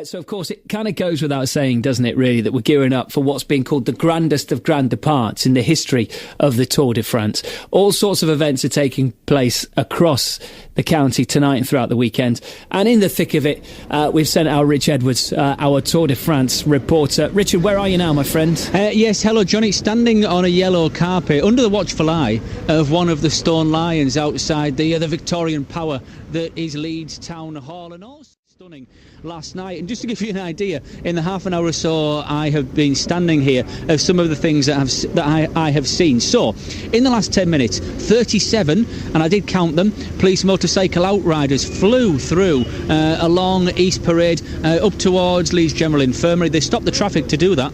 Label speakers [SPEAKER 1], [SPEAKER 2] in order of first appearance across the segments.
[SPEAKER 1] So, of course, it kind of goes without saying, doesn't it, really, that we're gearing up for what's been called the grandest of grand departs in the history of the Tour de France. All sorts of events are taking place across the county tonight and throughout the weekend. And in the thick of it, we've sent our Rich Edwards, our Tour de France reporter. Richard, where are you now, my friend?
[SPEAKER 2] Yes, hello, Johnny. Standing on a yellow carpet under the watchful eye of one of the stone lions outside the Victorian power that is Leeds Town Hall, and also stunning last night. And just to give you an idea, in the half an hour or so I have been standing here, of some of the things that I have seen. So, in the last 10 minutes, 37, and I did count them, police motorcycle outriders flew through along East Parade up towards Leeds General Infirmary. They stopped the traffic to do that.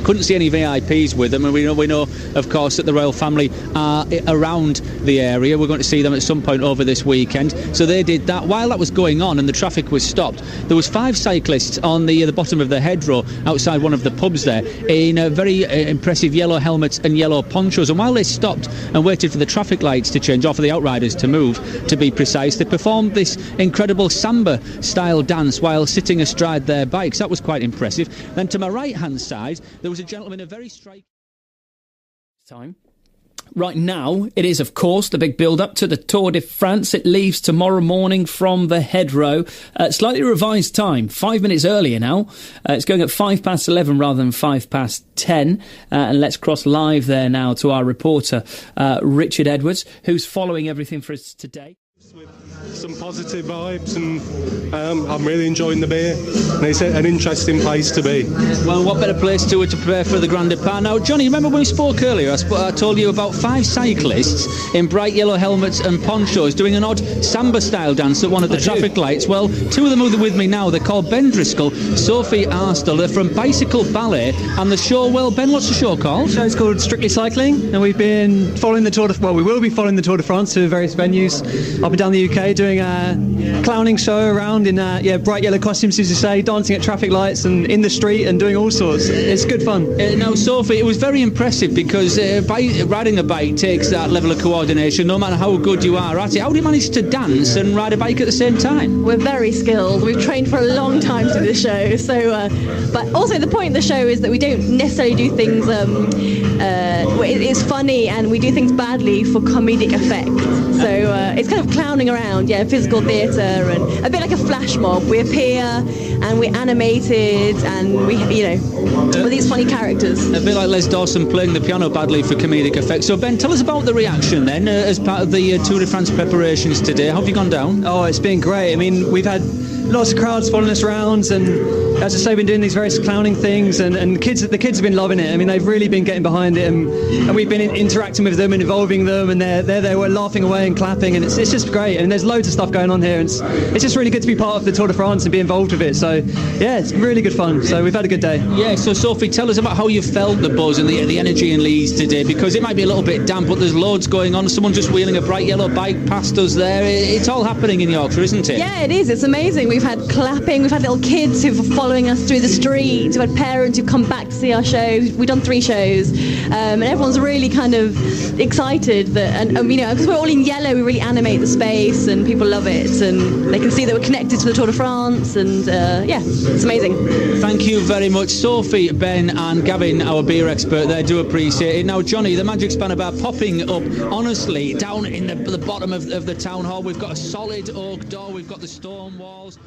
[SPEAKER 2] Couldn't see any VIPs with them, and we know, of course, that the royal family are around the area. We're going to see them at some point over this weekend. So they did that. While that was going on and the traffic was stopped, there was 5 cyclists on the bottom of the hedgerow outside one of the pubs there in very impressive yellow helmets and yellow ponchos. And while they stopped and waited for the traffic lights to change, or for the outriders to move, to be precise, they performed this incredible samba-style dance while sitting astride their bikes. That was quite impressive. Then to my right-hand side, there was a gentleman, a very striking
[SPEAKER 1] time. Right now, it is, of course, the big build-up to the Tour de France. It leaves tomorrow morning from the hedgerow. Slightly revised time, 5 minutes earlier now. It's going at 11:05 rather than 10:05. And let's cross live there now to our reporter, Richard Edwards, who's following everything for us today.
[SPEAKER 3] Some positive vibes, and I'm really enjoying the beer, and it's an interesting place to be.
[SPEAKER 2] Well, what better place to prepare for the Grand Depart? Now, Johnny, remember when we spoke earlier, I told you about 5 cyclists in bright yellow helmets and ponchos doing an odd samba-style dance at one of the traffic lights. Well, 2 of them are with me now. They're called Ben Driscoll, Sophie Arstel. They're from Bicycle Ballet, and the show, well, Ben, what's the show called?
[SPEAKER 4] The show's called Strictly Cycling, and we've been following the Tour de... Well, we will be following the Tour de France to various venues up and down the UK, doing a clowning show around in bright yellow costumes, as you say, dancing at traffic lights and in the street and doing all sorts. It's good fun.
[SPEAKER 2] Now, Sophie, it was very impressive because riding a bike takes that level of coordination, no matter how good you are at it. How do you manage to dance and ride a bike at the same time?
[SPEAKER 5] We're very skilled. We've trained for a long time to do the show. So, but also the point of the show is that we don't necessarily do things. It's funny, and we do things badly for comedic effect. So it's kind of clowning around, physical theatre, and a bit like a flash mob. We appear and we're animated, and we're these funny characters.
[SPEAKER 2] A bit like Les Dawson playing the piano badly for comedic effect. So Ben, tell us about the reaction then as part of the Tour de France preparations today. How have you gone down?
[SPEAKER 4] Oh, it's been great. I mean, we've had lots of crowds following us around, and as I say, we've been doing these various clowning things, and the kids have been loving it. I mean, they've really been getting behind it, and we've been interacting with them and involving them, and they're laughing away and clapping, and it's just great. And there's loads of stuff going on here, and it's just really good to be part of the Tour de France and be involved with it. So yeah, it's really good fun. So we've had a good day.
[SPEAKER 2] Yeah. So Sophie, tell us about how you felt the buzz and the energy in Leeds today, because it might be a little bit damp, but there's loads going on. Someone just wheeling a bright yellow bike past us there. It's all happening in Yorkshire, isn't it?
[SPEAKER 5] Yeah, it is. It's amazing. We've had clapping. We've had little kids who are following us through the street. We've had parents who've come back to see our show. We've done 3 shows, and everyone's really kind of excited that, and because we're all in yellow, we really animate the space, and people love it, and they can see that we're connected to the Tour de France, and it's amazing.
[SPEAKER 2] Thank you very much, Sophie, Ben, and Gavin, our beer expert there. Do appreciate it. Now, Johnny, the Magic Spanner Bar popping up, honestly, down in the bottom of the town hall. We've got a solid oak door. We've got the stone walls.